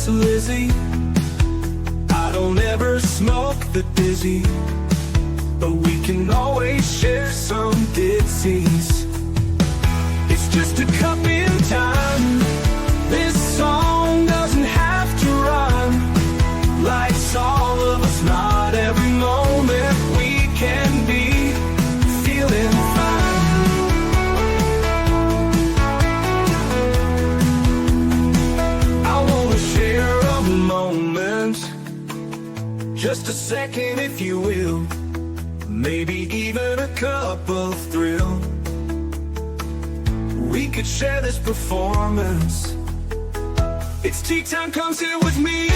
Miss Lizzie. I don't ever smoke the dizzy, but we can always share some ditsies. It's just a cup in time. This song doesn't have to rhyme. Life's all of us, not every moment we can be feeling fine. I wanna share a moment, just a second if you will, maybe even a cup of thrill. We could share this performance. It's tea time, come sit with me.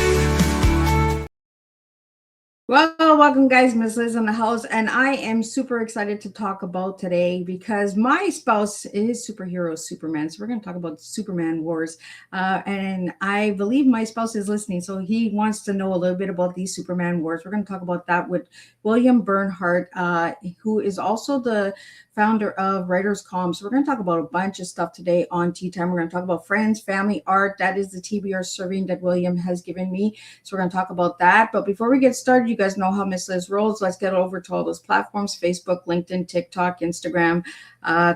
Well, welcome guys, Miss Liz in the house, and I am super excited to talk about today because my spouse is superhero Superman, so we're going to talk about Superman wars, and I believe my spouse is listening, so he wants to know a little bit about these Superman wars. We're going to talk about that with William Bernhardt, who is also the founder of WriterCon. So we're going to talk about a bunch of stuff today on Tea Time. We're going to talk about friends, family, art. That is the TBR serving that William has given me. So we're going to talk about that. But before we get started, you guys know how Miss Liz rolls. Let's get over to all those platforms: Facebook, LinkedIn, TikTok, Instagram,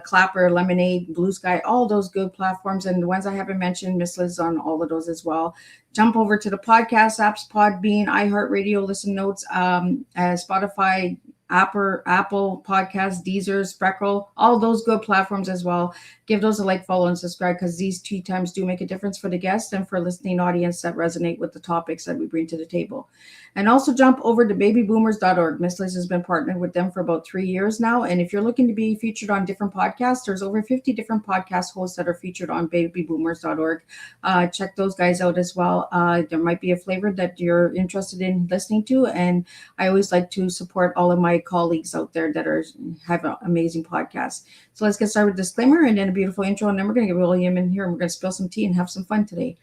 Clapper, Lemonade, Blue Sky, all those good platforms. And the ones I haven't mentioned, Miss Liz on all of those as well. Jump over to the podcast apps: Podbean, iHeartRadio, Listen Notes, Spotify, Apple Podcasts, Deezer, Spreckle, all those good platforms as well. Give those a like, follow, and subscribe, because these tea times do make a difference for the guests and for listening audience that resonate with the topics that we bring to the table. And also jump over to babyboomers.org. Miss Liz has been partnered with them for about 3 years now. And if you're looking to be featured on different podcasts, there's over 50 different podcast hosts that are featured on babyboomers.org. Check those guys out as well. There might be a flavor that you're interested in listening to. And I always like to support all of my colleagues out there that have an amazing podcast. So let's get started with disclaimer and then a beautiful intro, and then we're going to get William in here and we're going to spill some tea and have some fun today.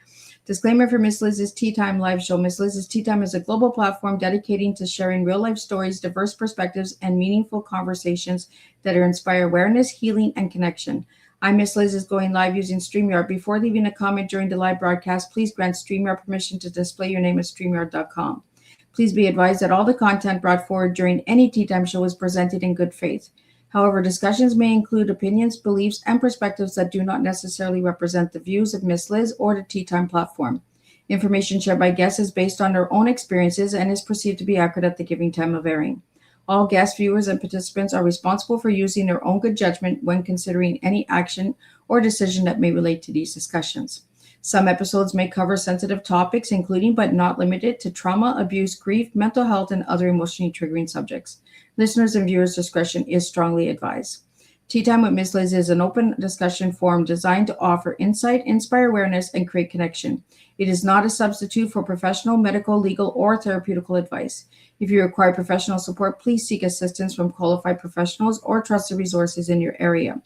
Disclaimer for Miss Liz's Tea Time live show. Miss Liz's Tea Time is a global platform dedicating to sharing real life stories, diverse perspectives, and meaningful conversations that inspire awareness, healing, and connection. I'm Miss Liz is going live using StreamYard. Before leaving a comment during the live broadcast, please grant StreamYard permission to display your name at StreamYard.com. Please be advised that all the content brought forward during any Tea Time show is presented in good faith. However, discussions may include opinions, beliefs, and perspectives that do not necessarily represent the views of Miss Liz or the Tea Time platform. Information shared by guests is based on their own experiences and is perceived to be accurate at the given time of airing. All guests, viewers, and participants are responsible for using their own good judgment when considering any action or decision that may relate to these discussions. Some episodes may cover sensitive topics, including but not limited to trauma, abuse, grief, mental health, and other emotionally triggering subjects. Listeners' and viewers' discretion is strongly advised. Tea Time with Miss Liz is an open discussion forum designed to offer insight, inspire awareness, and create connection. It is not a substitute for professional, medical, legal, or therapeutical advice. If you require professional support, please seek assistance from qualified professionals or trusted resources in your area.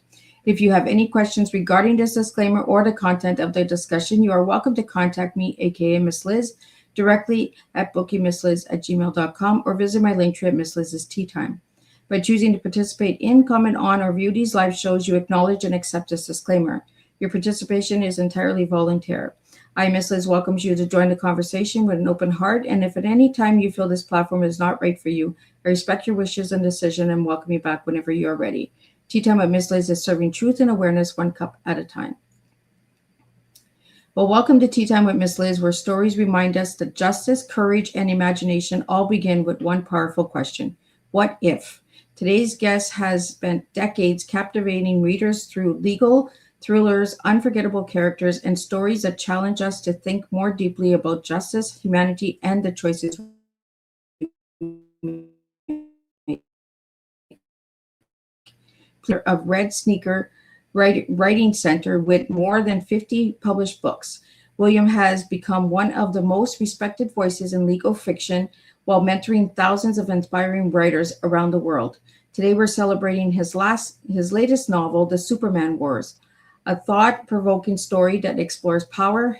If you have any questions regarding this disclaimer or the content of the discussion, you are welcome to contact me, aka Miss Liz, directly at bookingmissliz@gmail.com or visit my link tree at Miss Liz's Tea Time. By choosing to participate in, comment on, or view these live shows, you acknowledge and accept this disclaimer. Your participation is entirely voluntary. I, Miss Liz, welcomes you to join the conversation with an open heart, and if at any time you feel this platform is not right for you, I respect your wishes and decision and welcome you back whenever you are ready. Tea Time with Miss Liz is serving truth and awareness one cup at a time. Well, welcome to Tea Time with Miss Liz, where stories remind us that justice, courage, and imagination all begin with one powerful question: what if? Today's guest has spent decades captivating readers through legal thrillers, unforgettable characters, and stories that challenge us to think more deeply about justice, humanity, and the choices we make. Of Red Sneaker Writing Center with more than 50 published books. William has become one of the most respected voices in legal fiction while mentoring thousands of inspiring writers around the world. Today, we're celebrating his latest novel, The Superman Wars, a thought-provoking story that explores power,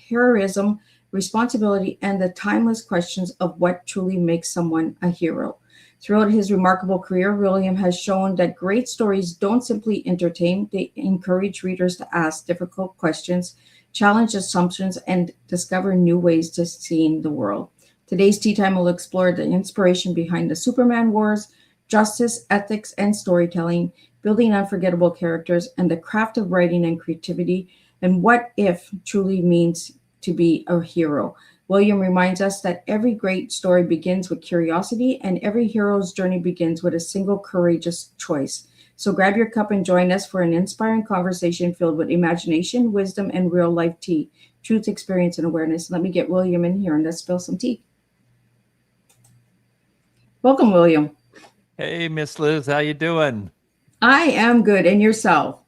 heroism, responsibility, and the timeless questions of what truly makes someone a hero. Throughout his remarkable career, William has shown that great stories don't simply entertain, they encourage readers to ask difficult questions, challenge assumptions, and discover new ways to see the world. Today's Tea Time will explore the inspiration behind the Superman Wars, justice, ethics, and storytelling, building unforgettable characters, and the craft of writing and creativity, and what if truly means to be a hero. William reminds us that every great story begins with curiosity, and every hero's journey begins with a single courageous choice. So grab your cup and join us for an inspiring conversation filled with imagination, wisdom, and real life tea, truth, experience, and awareness. Let me get William in here and let's spill some tea. Welcome, William. Hey, Miss Liz, how you doing? I am good. And yourself?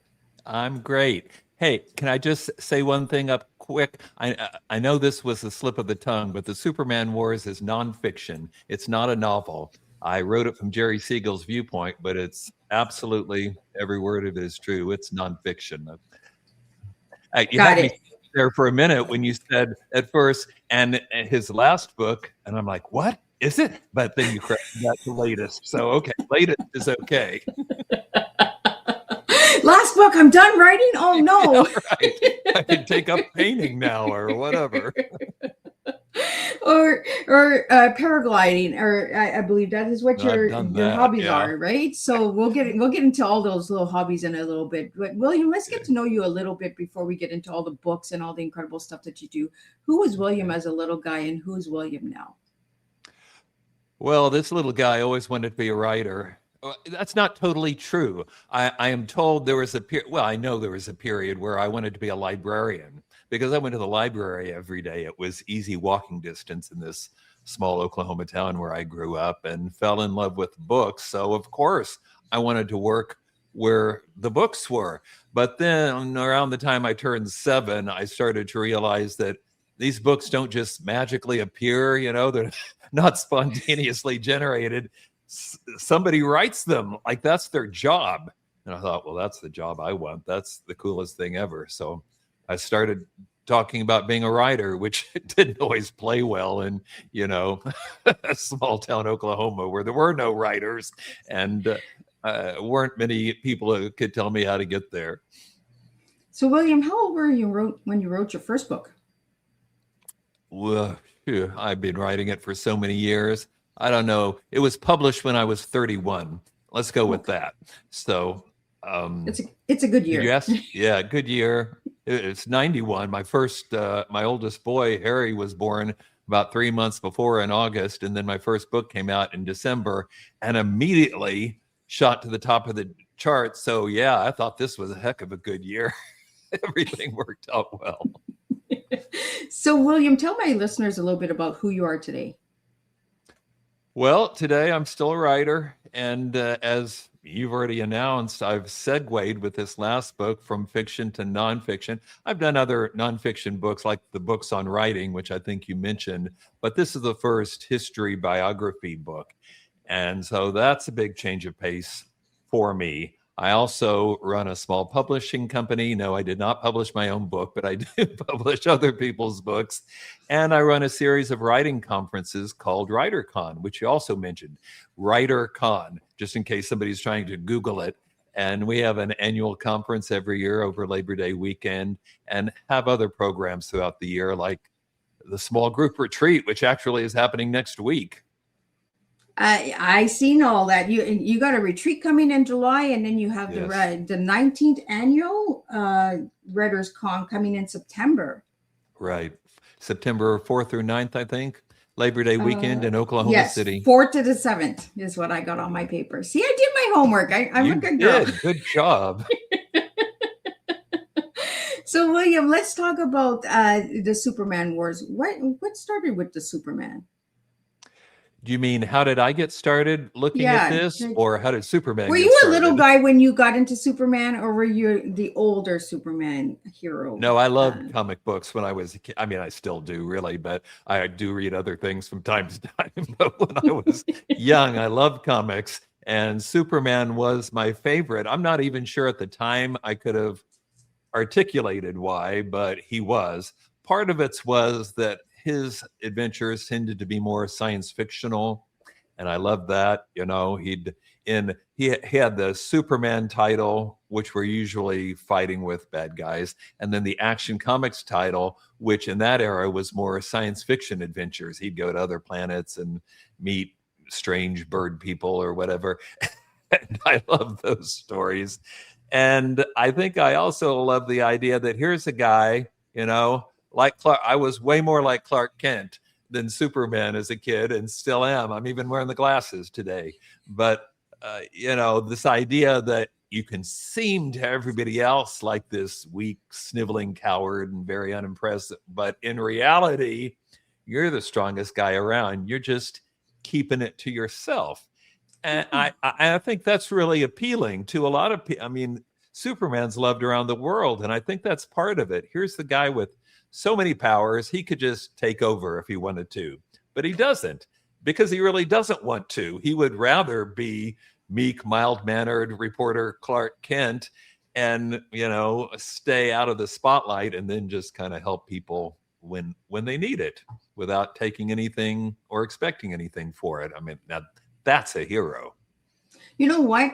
I'm great. Hey, can I just say one thing up quick? I know this was a slip of the tongue, but the Superman Wars is nonfiction. It's not a novel. I wrote it from Jerry Siegel's viewpoint, but it's absolutely every word of it is true. It's nonfiction. You Got had it. me there for a minute when you said at first, and his last book, and I'm like, what is it? But then you corrected that to latest. So, okay, latest is okay. Last book, I'm done writing? Oh, no. Yeah, right. I can take up painting now or whatever. or paragliding, or I believe that is what your hobbies are, right? So we'll get into all those little hobbies in a little bit. But William, let's get to know you a little bit before we get into all the books and all the incredible stuff that you do. Who was William as a little guy, and who's William now? Well, this little guy always wanted to be a writer. That's not totally true. I am told there was I know there was a period where I wanted to be a librarian because I went to the library every day. It was easy walking distance in this small Oklahoma town where I grew up and fell in love with books. So of course I wanted to work where the books were. But then around the time I turned 7, I started to realize that these books don't just magically appear, they're not spontaneously generated. Somebody writes them, like that's their job. And I thought, well, that's the job I want. That's the coolest thing ever. So I started talking about being a writer, which didn't always play well in, a small town Oklahoma where there were no writers and weren't many people who could tell me how to get there. So, William, how old were you when you wrote your first book? Well, I've been writing it for so many years. I don't know. It was published when I was 31. Let's go with that. So it's a good year. Yes. Yeah, good year. It's 91. My oldest boy, Harry, was born about 3 months before in August. And then my first book came out in December and immediately shot to the top of the charts. So yeah, I thought this was a heck of a good year. Everything worked out well. So, William, tell my listeners a little bit about who you are today. Well, today I'm still a writer. And as you've already announced, I've segued with this last book from fiction to nonfiction. I've done other nonfiction books like the books on writing, which I think you mentioned, but this is the first history biography book. And so that's a big change of pace for me. I also run a small publishing company. No, I did not publish my own book, but I did publish other people's books. And I run a series of writing conferences called WriterCon, which you also mentioned. WriterCon, just in case somebody's trying to Google it. And we have an annual conference every year over Labor Day weekend and have other programs throughout the year, like the small group retreat, which actually is happening next week. I seen all that. You got a retreat coming in July, and then you have the 19th annual WriterCon coming in September. Right, September 4th through 9th, I think. Labor Day weekend in Oklahoma City. 4th to the 7th is what I got on my paper. See, I did my homework. I'm a good girl. Good job. So, William, let's talk about the Superman Wars. What started with the Superman? Do you mean how did I get started looking at this, or how did Superman Were get you a started? little guy when you got into Superman, or were you the older Superman hero? No, I loved comic books when I was a kid. I mean, I still do really, but I do read other things from time to time. But when I was young, I loved comics, and Superman was my favorite. I'm not even sure at the time I could have articulated why, but he was. Part of it was that his adventures tended to be more science fictional, and I loved that. You know, he had the Superman title which were usually fighting with bad guys, and then the Action Comics title, which in that era was more science fiction adventures. He'd go to other planets and meet strange bird people or whatever. And I love those stories. And I think I also love the idea that here's a guy, like Clark. I was way more like Clark Kent than Superman as a kid, and still am. I'm even wearing the glasses today. But, this idea that you can seem to everybody else like this weak, sniveling coward and very unimpressive. But in reality, you're the strongest guy around. You're just keeping it to yourself. And I think that's really appealing to a lot of people. I mean, Superman's loved around the world, and I think that's part of it. Here's the guy with so many powers, he could just take over if he wanted to. But he doesn't, because he really doesn't want to. He would rather be meek, mild-mannered reporter Clark Kent and, stay out of the spotlight and then just kind of help people when they need it without taking anything or expecting anything for it. I mean, now that's a hero. You know what,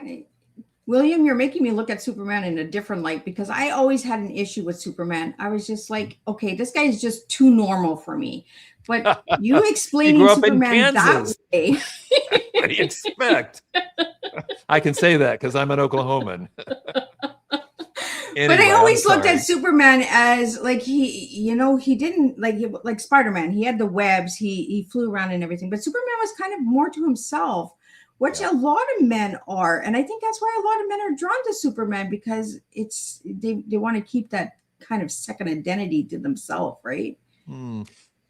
William, you're making me look at Superman in a different light, because I always had an issue with Superman. I was just like, okay, this guy is just too normal for me. But you explaining Superman that way. What do you expect? I can say that because I'm an Oklahoman. Anyway, but I always looked at Superman as like he didn't like Spider-Man. He had the webs, he flew around and everything. But Superman was kind of more to himself, which a lot of men are. And I think that's why a lot of men are drawn to Superman, because they want to keep that kind of second identity to themselves, right?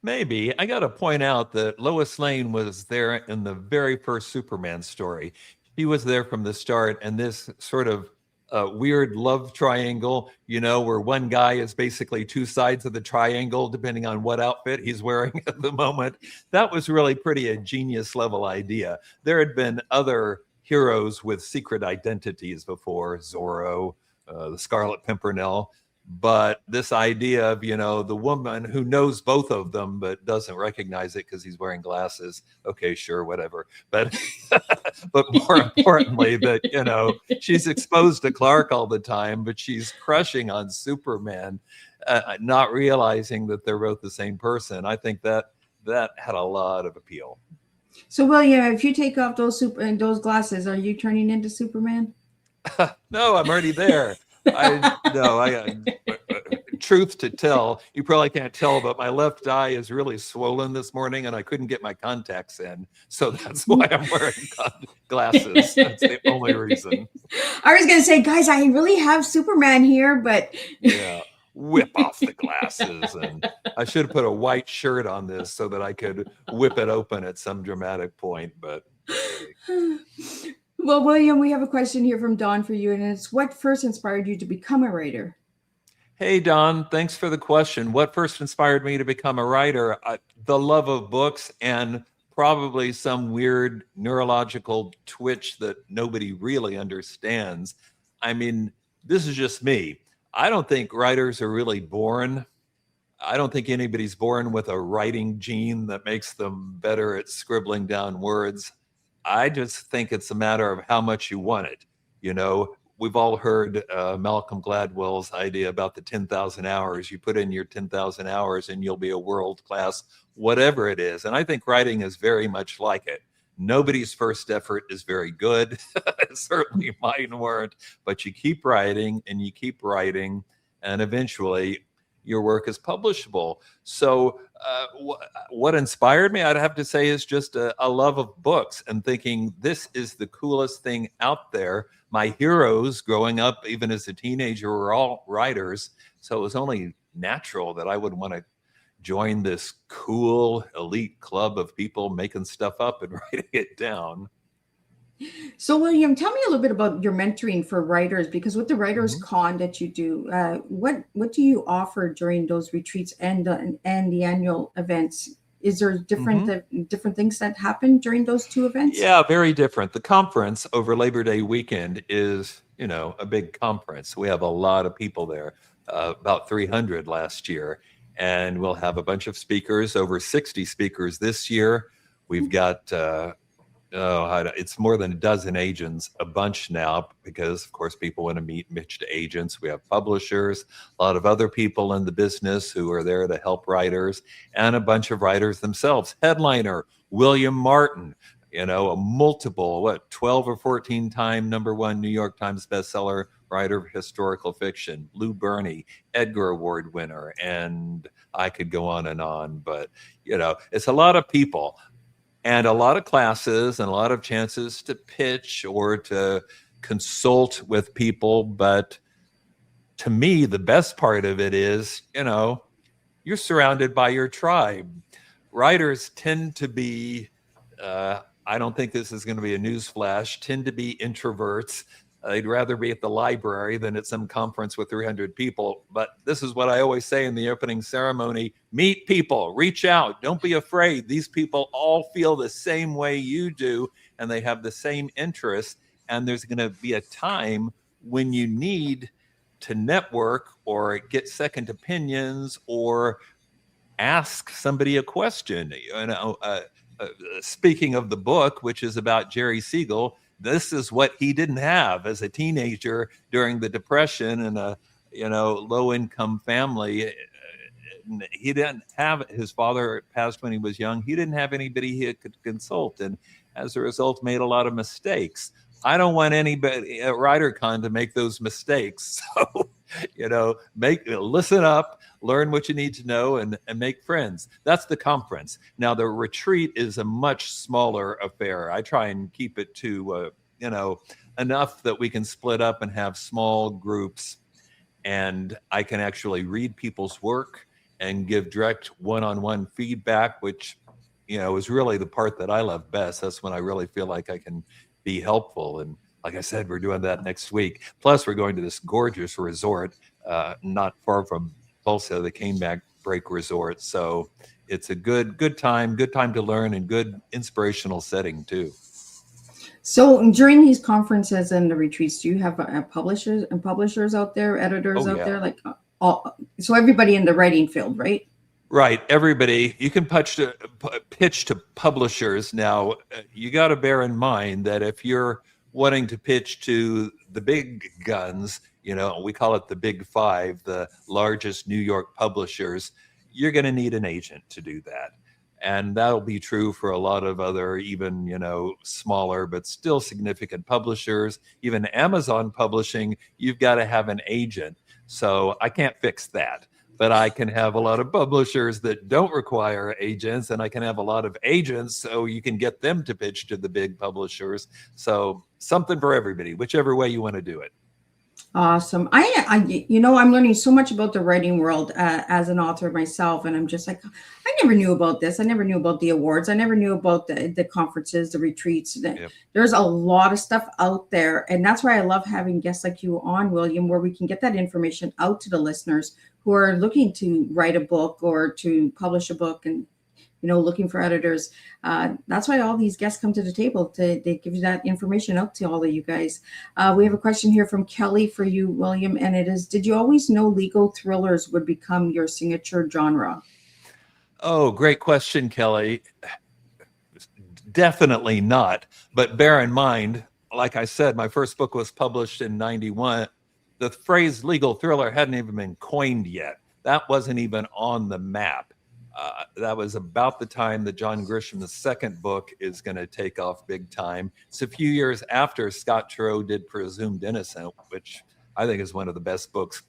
Maybe. I got to point out that Lois Lane was there in the very first Superman story. She was there from the start, and this sort of weird love triangle, where one guy is basically two sides of the triangle, depending on what outfit he's wearing at the moment. That was really pretty a genius level idea. There had been other heroes with secret identities before, Zorro, the Scarlet Pimpernel. But this idea of, the woman who knows both of them but doesn't recognize it because he's wearing glasses. Okay, sure, whatever. But but more importantly, that, she's exposed to Clark all the time, but she's crushing on Superman, not realizing that they're both the same person. I think that had a lot of appeal. So, William, if you take off those glasses, are you turning into Superman? No, I'm already there. Truth to tell, you probably can't tell, but my left eye is really swollen this morning and I couldn't get my contacts in. So that's why I'm wearing glasses. That's the only reason. I was going to say, guys, I really have Superman here, but... Yeah, whip off the glasses. And I should have put a white shirt on this so that I could whip it open at some dramatic point, but... Well, William, we have a question here from Dawn for you, and it's, what first inspired you to become a writer? Hey, Don, thanks for the question. What first inspired me to become a writer? The love of books and probably some weird neurological twitch that nobody really understands. I mean, this is just me. I don't think writers are really born. I don't think anybody's born with a writing gene that makes them better at scribbling down words. I just think it's a matter of how much you want it. We've all heard Malcolm Gladwell's idea about the 10,000 hours. You put in your 10,000 hours and you'll be a world-class whatever it is. And I think writing is very much like it. Nobody's first effort is very good. Certainly mine weren't. But you keep writing and you keep writing, and eventually your work is publishable. So what inspired me, I'd have to say, is just a love of books and thinking this is the coolest thing out there. My heroes growing up, even as a teenager, were all writers. So it was only natural that I would want to join this cool elite club of people making stuff up and writing it down. So, William, tell me a little bit about your mentoring for writers, because with the WriterCon that you do, what do you offer during those retreats and the annual events? Is there different things that happen during those two events? Yeah, very different. The conference over Labor Day weekend is, a big conference. We have a lot of people there, about 300 last year, and we'll have a bunch of speakers, over 60 speakers this year. We've got It's more than a dozen agents, a bunch now, because of course people want to meet pitch to agents. We have publishers, a lot of other people in the business who are there to help writers, and a bunch of writers themselves. Headliner, William Martin, a multiple, 12 or 14 time #1 New York Times bestseller writer of historical fiction. Lou Berney, Edgar Award winner, and I could go on, but it's a lot of people. And a lot of classes and a lot of chances to pitch or to consult with people. But to me, the best part of it is, you're surrounded by your tribe. Writers tend to be, I don't think this is going to be a newsflash, tend to be introverts. They'd rather be at the library than at some conference with 300 people. But this is what I always say in the opening ceremony: meet people, reach out, don't be afraid. These people all feel the same way you do, and they have the same interests. And there's going to be a time when you need to network or get second opinions or ask somebody a question. Speaking of the book, which is about Jerry Siegel, this is what he didn't have as a teenager during the Depression in a low-income family. He didn't have, his father passed when he was young. He didn't have anybody he could consult, and as a result made a lot of mistakes. I don't want anybody at WriterCon to make those mistakes. So, listen up, learn what you need to know, and make friends. That's the conference. Now, the retreat is a much smaller affair. I try and keep it to, enough that we can split up and have small groups, and I can actually read people's work and give direct one-on-one feedback, which, is really the part that I love best. That's when I really feel like I can be helpful. And like I said, we're doing that next week. Plus, we're going to this gorgeous resort not far from Tulsa, the Caneback Break Resort. So it's a good time to learn, and good inspirational setting too. So during these conferences and the retreats, do you have publishers out there, editors out there, like so everybody in the writing field, right? Right. Everybody. You can pitch to publishers. Now, you got to bear in mind that if you're wanting to pitch to the big guns, we call it the big five, the largest New York publishers, you're going to need an agent to do that. And that'll be true for a lot of other, even, smaller, but still significant publishers. Even Amazon Publishing, you've got to have an agent. So I can't fix that. But I can have a lot of publishers that don't require agents, and I can have a lot of agents so you can get them to pitch to the big publishers. So something for everybody, whichever way you want to do it. Awesome. I'm learning so much about the writing world as an author myself, and I'm just like, I never knew about this. I never knew about the awards. I never knew about the conferences, the retreats. Yep. There's a lot of stuff out there, and that's why I love having guests like you on, William, where we can get that information out to the listeners who are looking to write a book or to publish a book, and looking for editors. That's why all these guests come to the table. They give you that information out to all of you guys. We have a question here from Kelly for you, William, and it is: did you always know legal thrillers would become your signature genre? Oh, great question, Kelly. Definitely not. But bear in mind, like I said, my first book was published in 91. The phrase legal thriller hadn't even been coined yet. That wasn't even on the map. That was about the time that John Grisham's second book is going to take off big time. It's a few years after Scott Turow did Presumed Innocent, which I think is one of the best books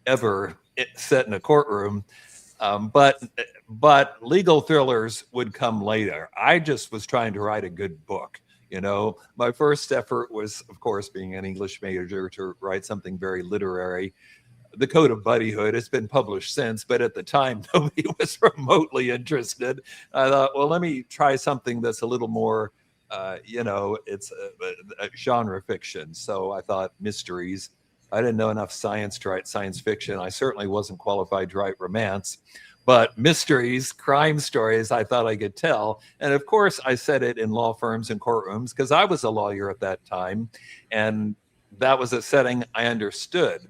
ever set in a courtroom. But legal thrillers would come later. I just was trying to write a good book. My first effort was, of course, being an English major, to write something very literary. The Code of Buddyhood has been published since, but at the time, nobody was remotely interested. I thought, well, let me try something that's a little more, it's a genre fiction. So I thought mysteries. I didn't know enough science to write science fiction. I certainly wasn't qualified to write romance. But mysteries, crime stories, I thought I could tell. And of course, I said it in law firms and courtrooms because I was a lawyer at that time. And that was a setting I understood.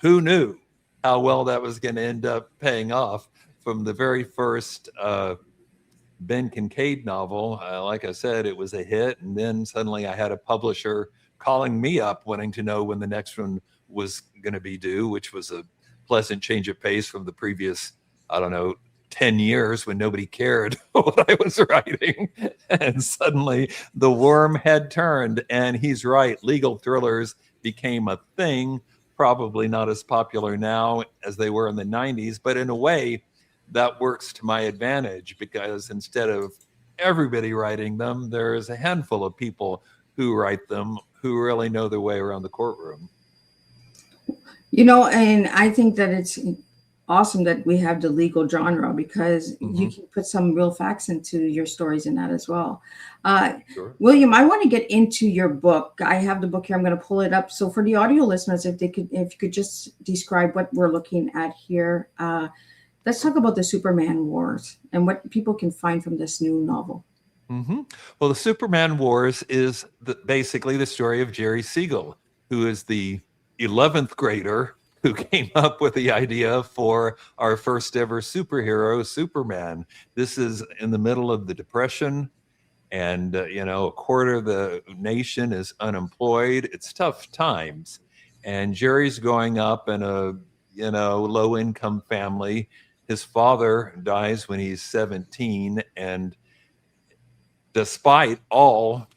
Who knew how well that was going to end up paying off from the very first Ben Kincaid novel. Like I said, it was a hit. And then suddenly I had a publisher calling me up wanting to know when the next one was going to be due, which was a pleasant change of pace from the previous, I don't know, 10 years when nobody cared what I was writing. And suddenly the worm had turned. And he's right, legal thrillers became a thing, probably not as popular now as they were in the 90s, but in a way that works to my advantage, because instead of everybody writing them, there's a handful of people who write them who really know their way around the courtroom. You know, and I think that it's awesome that we have the legal genre, because you can put some real facts into your stories in that as well. Sure. William, I want to get into your book. I have the book here. I'm going to pull it up. So for the audio listeners, if you could just describe what we're looking at here. Let's talk about the Superman Wars and what people can find from this new novel. Well, the Superman Wars is basically the story of Jerry Siegel, who is the 11th grader who came up with the idea for our first ever superhero, Superman. This is in the middle of the Depression, and a quarter of the nation is unemployed. It's tough times, and Jerry's growing up in a low-income family. His father dies when he's 17, and despite all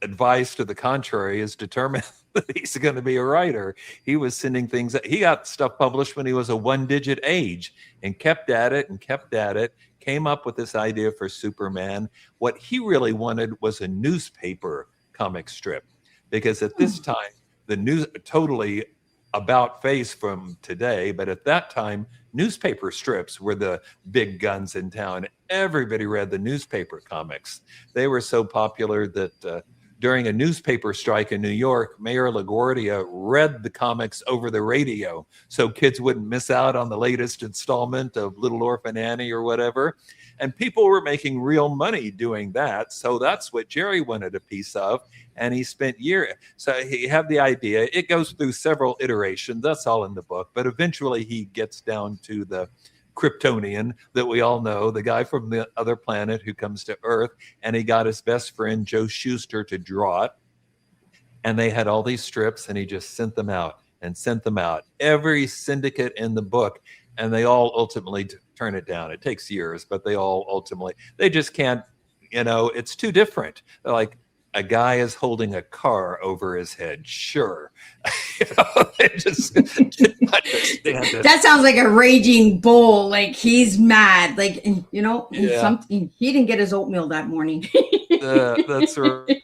advice to the contrary, is determined that he's going to be a writer. He was sending things. He got stuff published when he was a one-digit age and kept at it and kept at it, came up with this idea for Superman. What he really wanted was a newspaper comic strip, because at this time, the news, totally about face from today, but at that time, newspaper strips were the big guns in town. Everybody read the newspaper comics. They were so popular that during a newspaper strike in New York, Mayor LaGuardia read the comics over the radio so kids wouldn't miss out on the latest installment of Little Orphan Annie or whatever. And people were making real money doing that. So that's what Jerry wanted a piece of. And he spent years. So he had the idea. It goes through several iterations. That's all in the book. But eventually he gets down to the Kryptonian that we all know, the guy from the other planet who comes to Earth. And he got his best friend, Joe Shuster, to draw it. And they had all these strips, and he just sent them out and sent them out. Every syndicate in the book. And they all ultimately turn it down. It takes years, but they all ultimately, they just can't, it's too different. They're like, a guy is holding a car over his head. Sure. They just didn't understand it. That sounds like a raging bull. Like he's mad. Like, something, he didn't get his oatmeal that morning. That's right.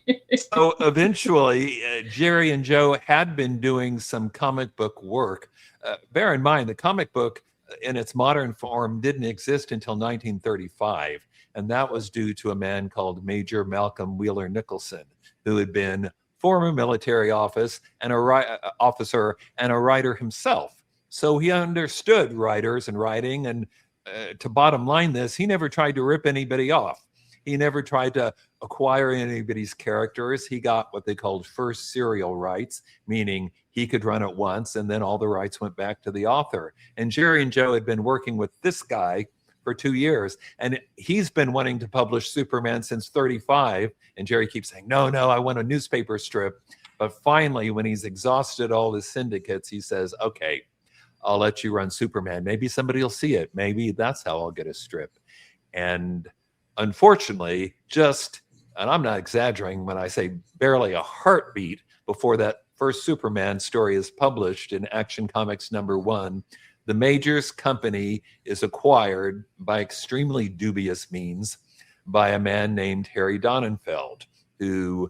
So eventually, Jerry and Joe had been doing some comic book work. Bear in mind, the comic book in its modern form didn't exist until 1935. And that was due to a man called Major Malcolm Wheeler Nicholson, who had been former military officer and a writer himself. So he understood writers and writing. And to bottom line this, he never tried to rip anybody off. He never tried to acquire anybody's characters. He got what they called first serial rights, meaning he could run it once and then all the rights went back to the author. And Jerry and Joe had been working with this guy for 2 years, and he's been wanting to publish Superman since 35. And Jerry keeps saying, no, I want a newspaper strip. But finally, when he's exhausted all his syndicates, he says, okay, I'll let you run Superman. Maybe somebody will see it. Maybe that's how I'll get a strip. And unfortunately, and I'm not exaggerating when I say barely a heartbeat before that first Superman story is published in Action Comics #1, the Majors company is acquired by extremely dubious means by a man named Harry Donenfeld, who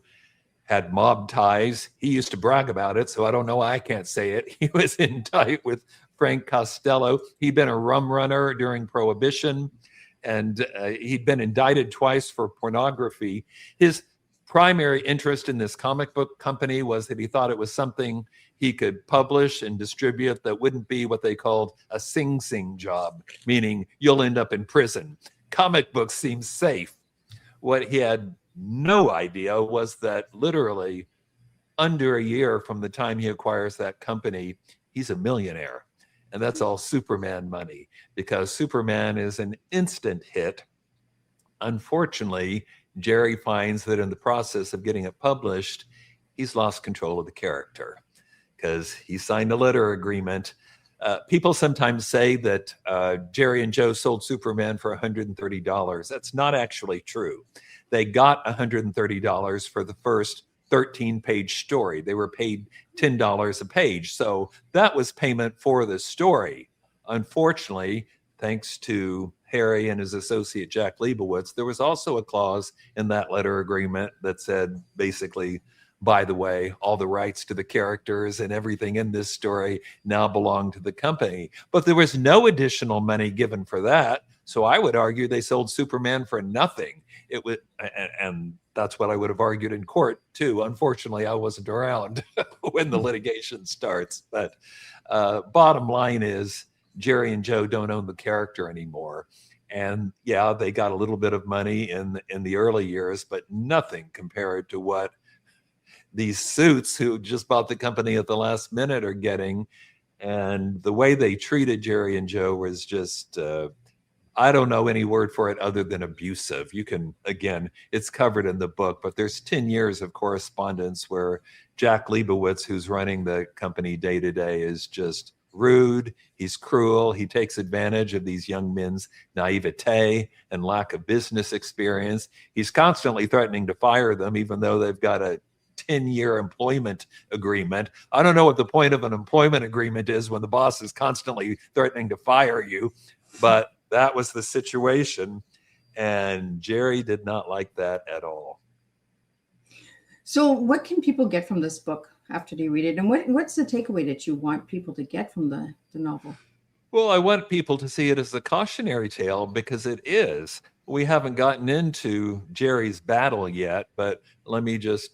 had mob ties. He used to brag about it, so I don't know why I can't say it. He was in tight with Frank Costello. He'd been a rum runner during Prohibition, and he'd been indicted twice for pornography. His primary interest in this comic book company was that he thought it was something he could publish and distribute that wouldn't be what they called a Sing Sing job, meaning you'll end up in prison. Comic books seem safe. What he had no idea was that literally under a year from the time he acquires that company, he's a millionaire. And that's all Superman money, because Superman is an instant hit. unfortunately, Jerry finds that in the process of getting it published, he's lost control of the character because he signed a letter agreement. People sometimes say that Jerry and Joe sold Superman for $130. That's not actually true. They got $130 for the first 13-page story. They were paid $10 a page. So that was payment for the story. Unfortunately, thanks to Harry and his associate Jack Leibowitz, there was also a clause in that letter agreement that said basically, by the way, all the rights to the characters and everything in this story now belong to the company. But there was no additional money given for that. So I would argue they sold Superman for nothing. It would, and that's what I would have argued in court too. Unfortunately, I wasn't around when the litigation starts. But bottom line is, Jerry and Joe don't own the character anymore. And yeah, they got a little bit of money in the early years, but nothing compared to what these suits who just bought the company at the last minute are getting. And the way they treated Jerry and Joe was just, I don't know any word for it other than abusive. You can, again, it's covered in the book, but there's 10 years of correspondence where Jack Leibowitz, who's running the company day to day, is just rude. He's cruel. He takes advantage of these young men's naivete and lack of business experience. He's constantly threatening to fire them, even though they've got a 10-year employment agreement. I don't know what the point of an employment agreement is when the boss is constantly threatening to fire you, but that was the situation. And Jerry did not like that at all. So what can people get from this book after they read it? And what's the takeaway that you want people to get from the novel? Well, I want people to see it as a cautionary tale because it is. We haven't gotten into Jerry's battle yet, but let me just,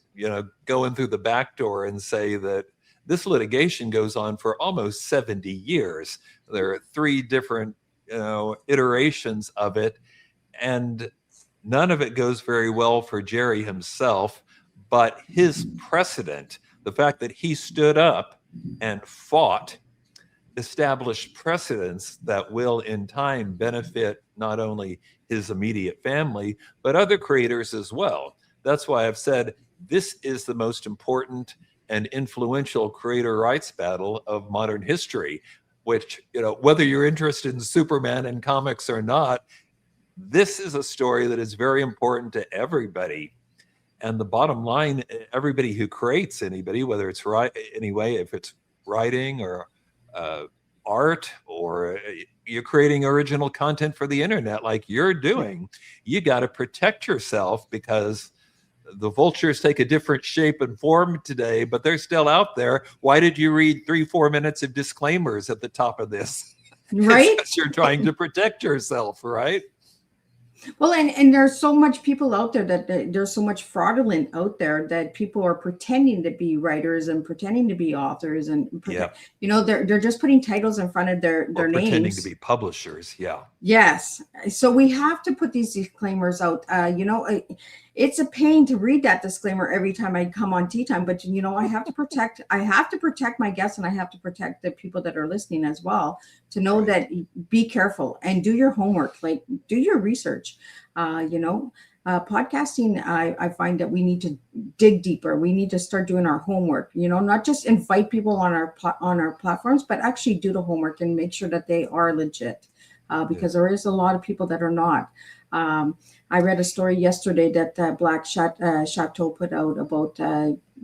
go in through the back door and say that this litigation goes on for almost 70 years. There are 3 different, iterations of it, and none of it goes very well for Jerry himself, but his precedent, the fact that he stood up and fought, established precedents that will in time benefit not only his immediate family, but other creators as well. That's why I've said this is the most important and influential creator rights battle of modern history, which, whether you're interested in Superman and comics or not, this is a story that is very important to everybody. And the bottom line, everybody who creates anybody, whether it's if it's writing or art, or you're creating original content for the internet like you're doing, you got to protect yourself because the vultures take a different shape and form today, but they're still out there. Why did you read 3-4 minutes of disclaimers at the top of this? Right? Because you're trying to protect yourself, right? Well, and there's so much people out there that there's so much fraudulent out there that people are pretending to be writers and pretending to be authors and they're just putting titles in front of their names, pretending to be publishers. Yeah. Yes. So we have to put these disclaimers out. It's a pain to read that disclaimer every time I come on Teatime, but I have to protect my guests, and I have to protect the people that are listening as well, to know that be careful and do your homework, like do your research. Podcasting, I find that we need to dig deeper. We need to start doing our homework, not just invite people on our platforms, but actually do the homework and make sure that they are legit, because there is a lot of people that are not. I read a story yesterday that Black Chateau put out about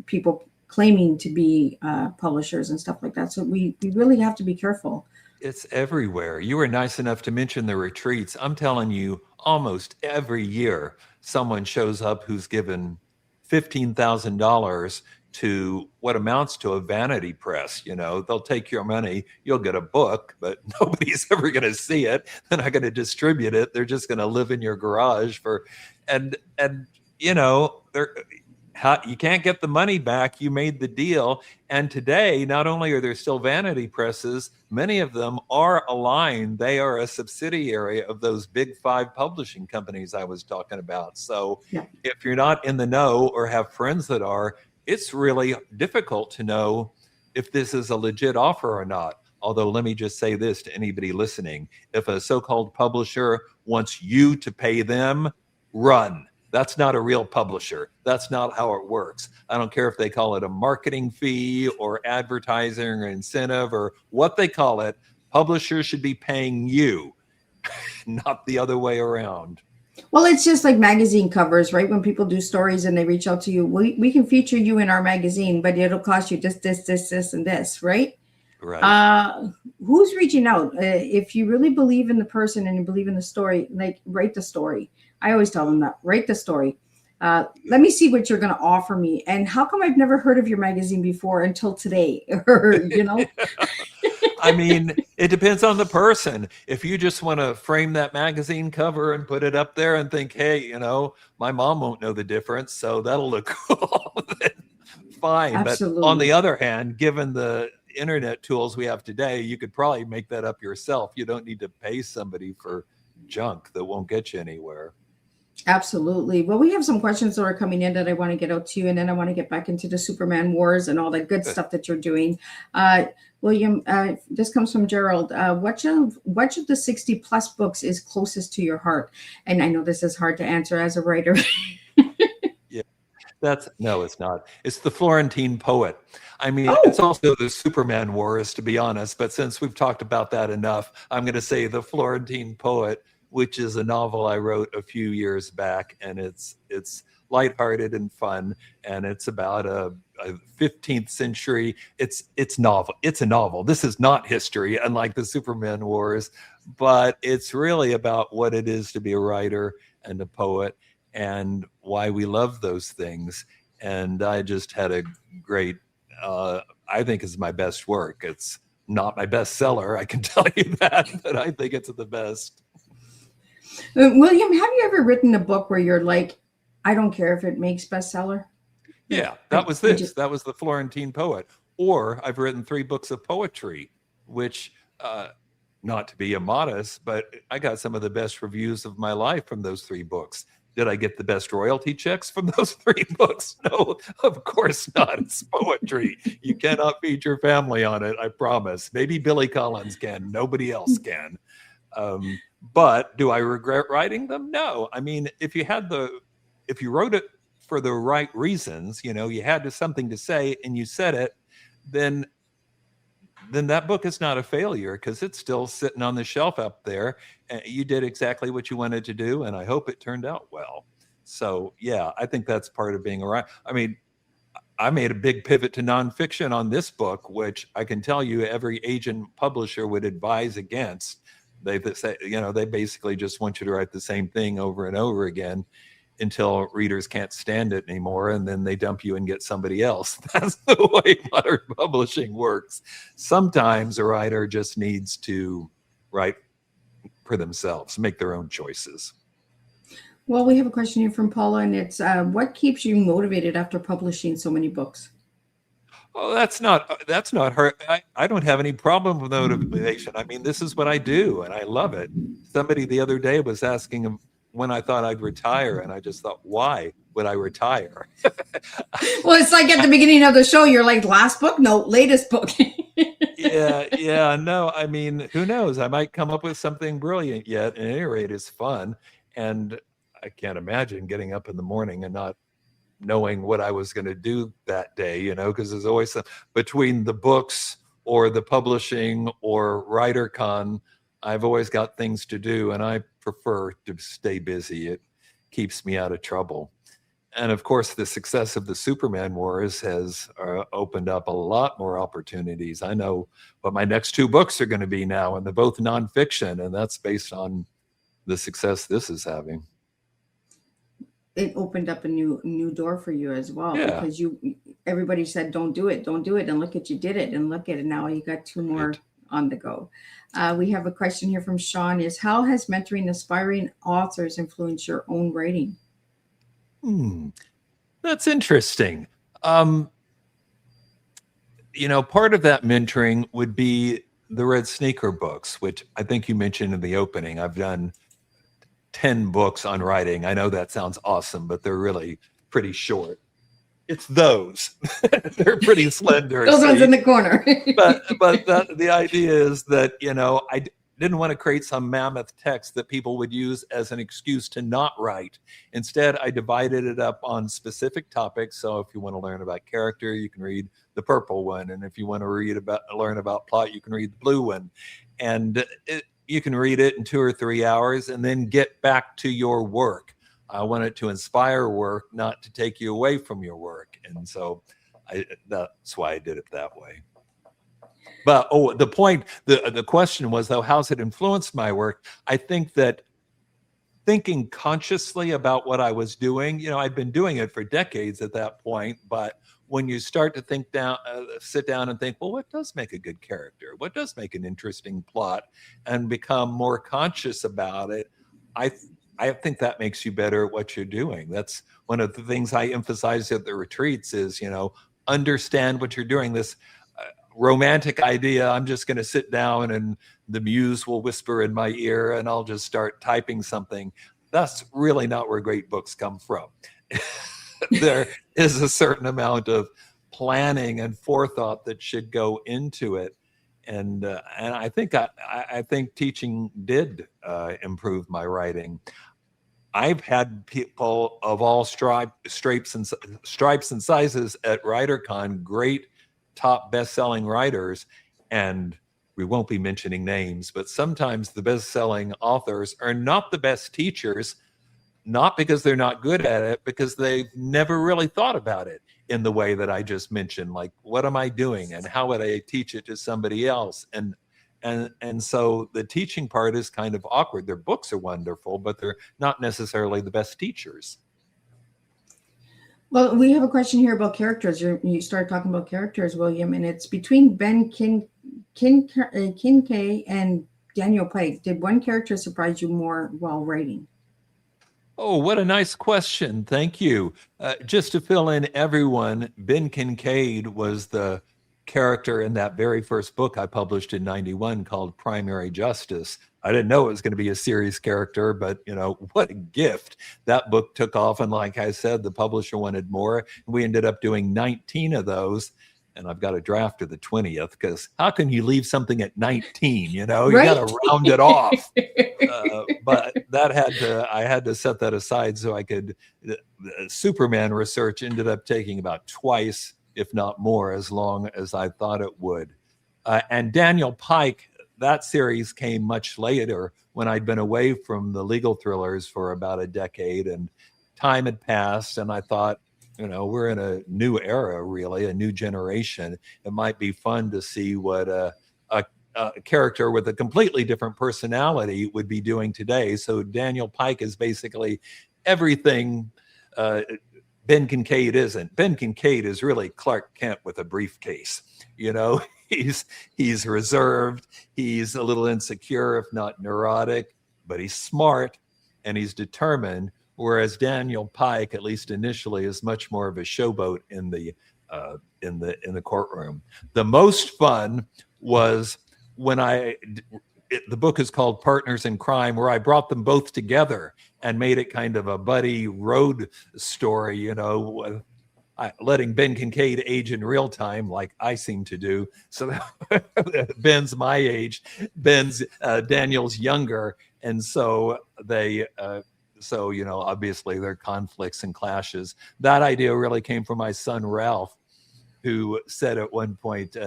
people claiming to be publishers and stuff like that. So we really have to be careful. It's everywhere. You were nice enough to mention the retreats. I'm telling you, almost every year, someone shows up who's given $15,000 to what amounts to a vanity press. They'll take your money, you'll get a book, but nobody's ever going to see it. They're not going to distribute it. They're just going to live in your garage you can't get the money back. You made the deal. And today, not only are there still vanity presses, many of them are aligned. They are a subsidiary of those big 5 publishing companies I was talking about. So if you're not in the know or have friends that are, it's really difficult to know if this is a legit offer or not. Although, let me just say this to anybody listening. If a so-called publisher wants you to pay them, run. That's not a real publisher. That's not how it works. I don't care if they call it a marketing fee or advertising or incentive or what they call it. Publishers should be paying you, not the other way around. Well, it's just like magazine covers, right? When people do stories and they reach out to you, we can feature you in our magazine, but it'll cost you this, and this, right? Right. Who's reaching out? If you really believe in the person and you believe in the story, like write the story. I always tell them that, write the story. Let me see what you're going to offer me. And how come I've never heard of your magazine before until today? Or, you know? I mean, it depends on the person. If you just want to frame that magazine cover and put it up there and think, hey, you know, my mom won't know the difference, so that'll look cool, fine. Absolutely. But on the other hand, given the internet tools we have today, you could probably make that up yourself. You don't need to pay somebody for junk that won't get you anywhere. Absolutely. Well, we have some questions that are coming in that I want to get out to you, and then I want to get back into the Superman Wars and all that good stuff that you're doing. William, this comes from Gerald. Which of the 60 plus books is closest to your heart? And I know this is hard to answer as a writer. Yeah, no, it's not. It's The Florentine Poet. I mean, It's also the Superman Wars, to be honest. But since we've talked about that enough, I'm going to say The Florentine Poet, which is a novel I wrote a few years back, and it's lighthearted and fun, and it's about a 15th century. It's novel. It's a novel. This is not history, unlike the Superman Wars, but it's really about what it is to be a writer and a poet, and why we love those things. And I just had a great. I think it's my best work. It's not my bestseller, I can tell you that, but I think it's the best. William, have you ever written a book where you're like, I don't care if it makes bestseller? Yeah, that was this. That was The Florentine Poet. Or I've written 3 books of poetry, which, not to be immodest, but I got some of the best reviews of my life from those 3 books. Did I get the best royalty checks from those 3 books? No, of course not. It's poetry. You cannot feed your family on it, I promise. Maybe Billy Collins can. Nobody else can. But do I regret writing them? No. I mean, if you wrote it for the right reasons, you know, you had something to say and you said it, then that book is not a failure, because it's still sitting on the shelf up there. And you did exactly what you wanted to do, and I hope it turned out well. So yeah, I think that's part of being a writer. I mean, I made a big pivot to nonfiction on this book, which I can tell you every agent publisher would advise against. They say, you know, they basically just want you to write the same thing over and over again until readers can't stand it anymore, and then they dump you and get somebody else. That's the way modern publishing works. Sometimes a writer just needs to write for themselves, make their own choices. Well, we have a question here from Paula, and it's what keeps you motivated after publishing so many books? Oh, that's not hard. I don't have any problem with motivation. I mean, this is what I do, and I love it. Somebody the other day was asking when I thought I'd retire, and I just thought, why would I retire? Well, it's like at the beginning of the show, you're like, last book? No, latest book. Yeah, no, I mean, who knows? I might come up with something brilliant yet. At any rate, it's fun. And I can't imagine getting up in the morning and not knowing what I was going to do that day, you know, because there's always between the books or the publishing or WriterCon, I've always got things to do, and I prefer to stay busy. It keeps me out of trouble. And of course, the success of the Superman Wars has opened up a lot more opportunities. I know what my next 2 books are going to be now, and they're both nonfiction, and that's based on the success this is having. It opened up a new door for you as well, Yeah. because everybody said, don't do it, and look at you did it, and look at it now, you got 2 more on the go. We have a question here from Sean, is how has mentoring aspiring authors influenced your own writing? That's interesting. You know, part of that mentoring would be the Red Sneaker books, which I think you mentioned in the opening. I've done 10 books on writing. I know that sounds awesome, but they're really pretty short. It's those. They're pretty slender. Those ones in the corner. but the idea is that, you know, didn't want to create some mammoth text that people would use as an excuse to not write. Instead, I divided it up on specific topics. So if you want to learn about character, you can read the purple one. And if you want to learn about plot, you can read the blue one. And you can read it in 2 or 3 hours and then get back to your work. I want it to inspire work, not to take you away from your work. And so that's why I did it that way. But the question was, though, how's it influenced my work? I think that thinking consciously about what I was doing, I'd been doing it for decades at that point, but when you start to sit down and think, well, what does make a good character? What does make an interesting plot? And become more conscious about it, I think that makes you better at what you're doing. That's one of the things I emphasize at the retreats is, understand what you're doing. This romantic idea, I'm just going to sit down and the muse will whisper in my ear and I'll just start typing something. That's really not where great books come from. There is a certain amount of planning and forethought that should go into it. And I think teaching did improve my writing. I've had people of all stripes and sizes at WriterCon, great top best-selling writers, and we won't be mentioning names, but sometimes the best-selling authors are not the best teachers, not because they're not good at it, because they've never really thought about it in the way that I just mentioned, like, what am I doing and how would I teach it to somebody else? And so the teaching part is kind of awkward. Their books are wonderful, but they're not necessarily the best teachers. Well, we have a question here about characters. You started talking about characters, William, and it's between Ben Kincaid and Daniel Pike. Did one character surprise you more while writing? Oh, what a nice question. Thank you. Just to fill in everyone, Ben Kincaid was the character in that very first book I published in '91 called Primary Justice. I didn't know it was going to be a series character, but what a gift. That book took off, and like I said, the publisher wanted more. We ended up doing 19 of those, and I've got a draft of the 20th, because how can you leave something at 19? You Right? got to round it off. But I had to set that aside so I could. Superman research ended up taking about twice, if not more, as long as I thought it would. And Daniel Pike, that series came much later when I'd been away from the legal thrillers for about a decade, and time had passed, and I thought, we're in a new era, really, a new generation. It might be fun to see what a character with a completely different personality would be doing today. So Daniel Pike is basically everything Ben Kincaid isn't. Ben Kincaid is really Clark Kent with a briefcase. He's reserved, he's a little insecure, if not neurotic, but he's smart and he's determined. Whereas Daniel Pike, at least initially, is much more of a showboat in the courtroom. The most fun was when the book is called Partners in Crime, where I brought them both together and made it kind of a buddy road story, letting Ben Kincaid age in real time, like I seem to do. So Ben's my age, Daniel's younger. And so obviously there are conflicts and clashes. That idea really came from my son, Ralph, who said at one point,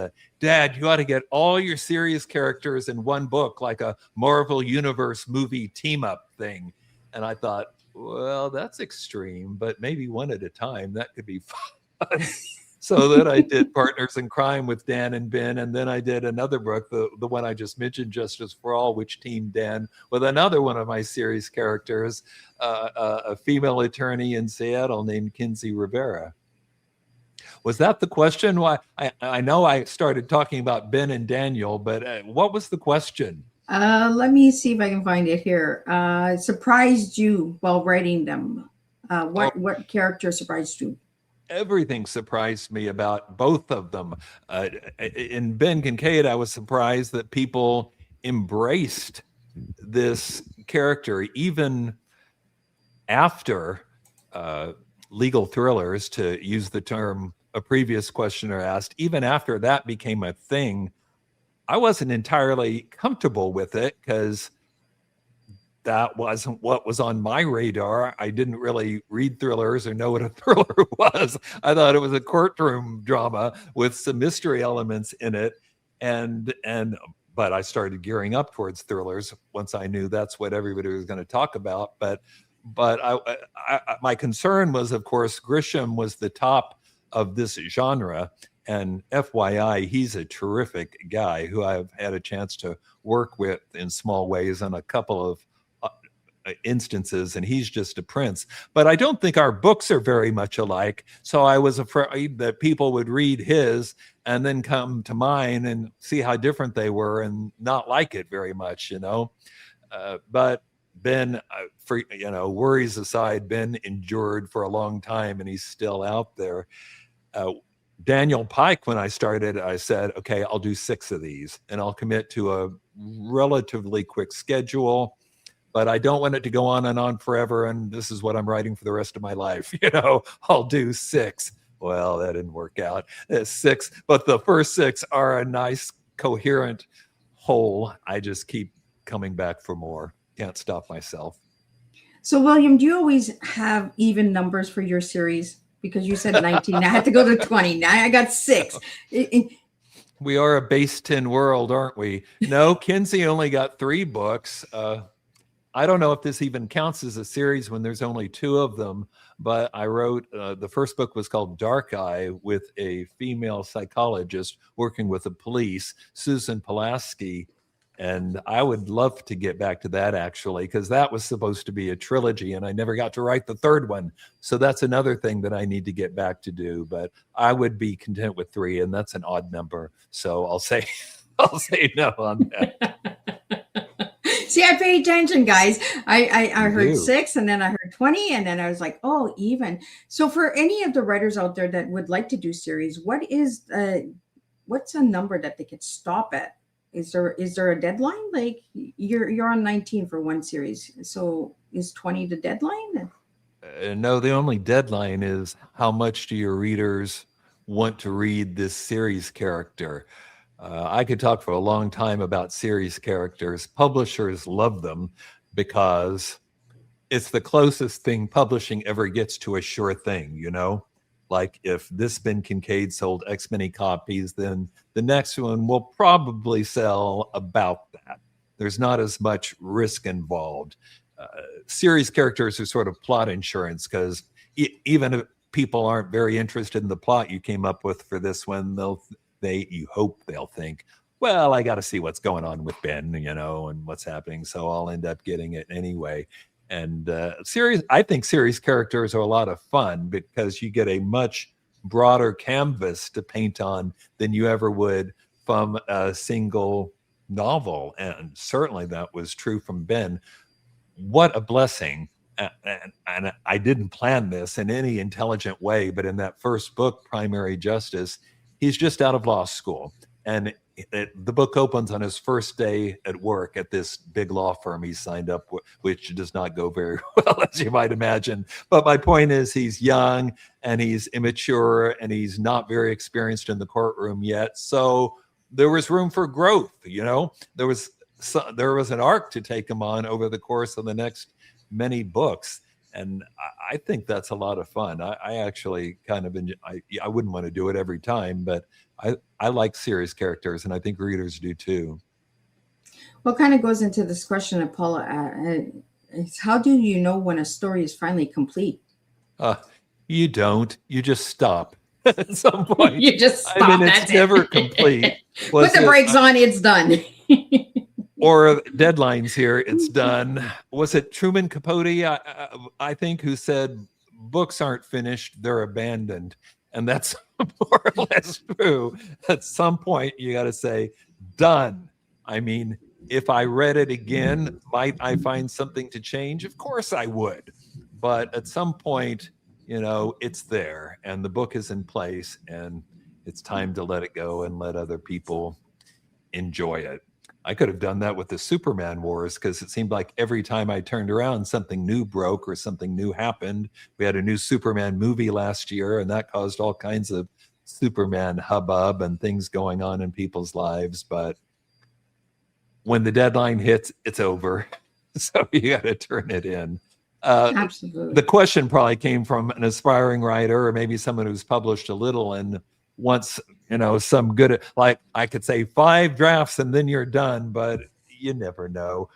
Dad, you ought to get all your serious characters in one book, like a Marvel Universe movie team-up thing. And I thought, well, that's extreme, but maybe one at a time, that could be fun. So then I did Partners in Crime with Dan and Ben, and then I did another book, the one I just mentioned, Justice for All, which teamed Dan with another one of my series characters, a female attorney in Seattle named Kinsey Rivera. Was that the question? Why I know I started talking about Ben and Daniel, but what was the question? Let me see if I can find it here. Surprised you while writing them? What character surprised you? Everything surprised me about both of them. In Ben Kincaid, I was surprised that people embraced this character, even after legal thrillers, to use the term a previous questioner asked, even after that became a thing. I wasn't entirely comfortable with it because that wasn't what was on my radar. I didn't really read thrillers or know what a thriller was. I thought it was a courtroom drama with some mystery elements in it. But I started gearing up towards thrillers once I knew that's what everybody was going to talk about. But my concern was, of course, Grisham was the top of this genre. And FYI, he's a terrific guy who I've had a chance to work with in small ways on a couple of instances, and he's just a prince. But I don't think our books are very much alike. So I was afraid that people would read his and then come to mine and see how different they were and not like it very much, you know. But Ben, worries aside, Ben endured for a long time and he's still out there. Daniel Pike, when I started, I said, okay, I'll do 6 of these and I'll commit to a relatively quick schedule, but I don't want it to go on and on forever. And this is what I'm writing for the rest of my life. I'll do 6. Well, that didn't work out. 6, but the first 6 are a nice coherent whole. I just keep coming back for more. Can't stop myself. So, William, do you always have even numbers for your series? Because you said 19. I had to go to 20. Now I got 6. We are a base 10 world, aren't we? No, Kinsey only got 3 books. I don't know if this even counts as a series when there's only 2 of them, but I wrote, the first book was called Dark Eye, with a female psychologist working with the police, Susan Pulaski. And I would love to get back to that, actually, because that was supposed to be a trilogy and I never got to write the 3rd one. So that's another thing that I need to get back to do, but I would be content with 3, and that's an odd number. So I'll say no on that. See, I pay attention, guys. I heard 6, and then I heard 20, and then I was like, oh, even. So for any of the writers out there that would like to do series, what's a number that they could stop at? Is there a deadline? Like you're on 19 for one series, so is 20 the deadline? No, the only deadline is how much do your readers want to read this series character. I could talk for a long time about series characters. Publishers love them because it's the closest thing publishing ever gets to a sure thing, Like if this Ben Kincaid sold X many copies, then the next one will probably sell about that. There's not as much risk involved. Series characters are sort of plot insurance, because even if people aren't very interested in the plot you came up with for this one, you hope they'll think, well, I got to see what's going on with Ben, and what's happening, so I'll end up getting it anyway. And I think series characters are a lot of fun because you get a much broader canvas to paint on than you ever would from a single novel. And certainly that was true from Ben. What a blessing. And I didn't plan this in any intelligent way, but in that first book, Primary Justice, he's just out of law school. And the book opens on his first day at work at this big law firm he signed up with, which does not go very well, as you might imagine. But my point is, he's young and he's immature and he's not very experienced in the courtroom yet. So there was room for growth. There was an arc to take him on over the course of the next many books. And I think that's a lot of fun. I actually kind of enjoy, I wouldn't want to do it every time, but I like series characters, and I think readers do too. Well, kind of goes into this question that Paula is, how do you know when a story is finally complete? You don't. You just stop at some point. You just stop. It's never complete. Put the brakes on. It's done. Or deadlines here. It's done. Was it Truman Capote, I think, who said, books aren't finished, they're abandoned. And that's more or less true. At some point, you got to say, done. I mean, if I read it again, might I find something to change? Of course I would. But at some point, it's there and the book is in place and it's time to let it go and let other people enjoy it. I could have done that with the Superman wars, because it seemed like every time I turned around, something new broke or something new happened. We had a new Superman movie last year, and that caused all kinds of Superman hubbub and things going on in people's lives. But when the deadline hits, it's over. So you got to turn it in. Absolutely. The question probably came from an aspiring writer, or maybe someone who's published a little and wants, some good, like I could say 5 drafts and then you're done, but you never know.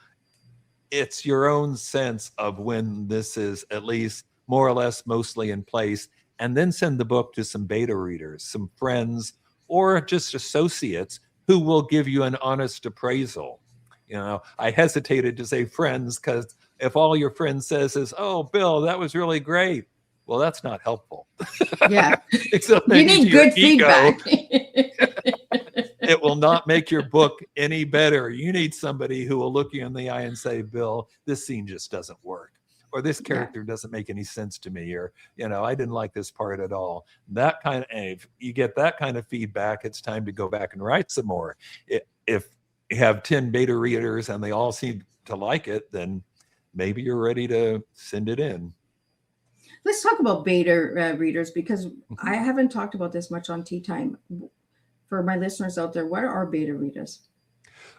It's your own sense of when this is at least more or less mostly in place, and then send the book to some beta readers, some friends, or just associates who will give you an honest appraisal. I hesitated to say friends because if all your friend says is, "Oh, Bill, that was really great," well, that's not helpful. Yeah. Except You maybe need to your good feedback. It will not make your book any better. You need somebody who will look you in the eye and say, "Bill, this scene just doesn't work," or "This character doesn't make any sense to me," or, "I didn't like this part at all." If you get that kind of feedback, it's time to go back and write some more. If you have 10 beta readers and they all seem to like it, then maybe you're ready to send it in. Let's talk about beta readers, because I haven't talked about this much on Teatime. For my listeners out there, what are beta readers?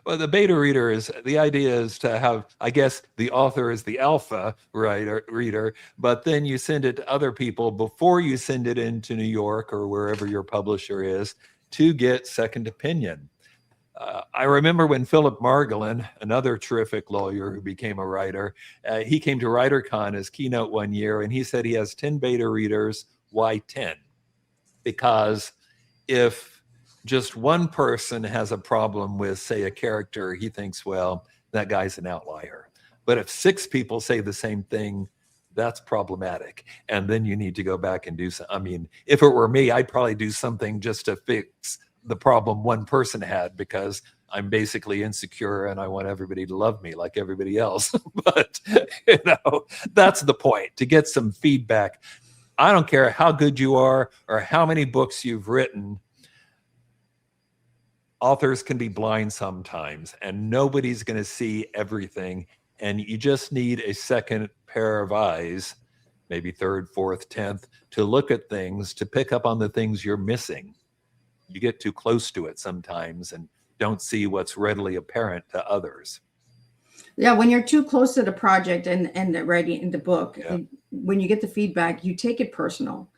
Well, the beta reader the idea is to have, I guess, the author is the alpha reader, but then you send it to other people before you send it into New York or wherever your publisher is to get second opinion. I remember when Philip Margolin, another terrific lawyer who became a writer, he came to WriterCon as keynote one year, and he said he has 10 beta readers. Why 10? Because if just one person has a problem with, say, a character, he thinks, well, that guy's an outlier. But if 6 people say the same thing, that's problematic. And then you need to go back and do something. I mean, if it were me, I'd probably do something just to fix the problem one person had, because I'm basically insecure and I want everybody to love me like everybody else. But, that's the point, to get some feedback. I don't care how good you are or how many books you've written. Authors can be blind sometimes, and nobody's going to see everything. And you just need a second pair of eyes, maybe third, fourth, 10th, to look at things, to pick up on the things you're missing. You get too close to it sometimes and don't see what's readily apparent to others. Yeah, when you're too close to the project and the writing in the book, when you get the feedback, you take it personal,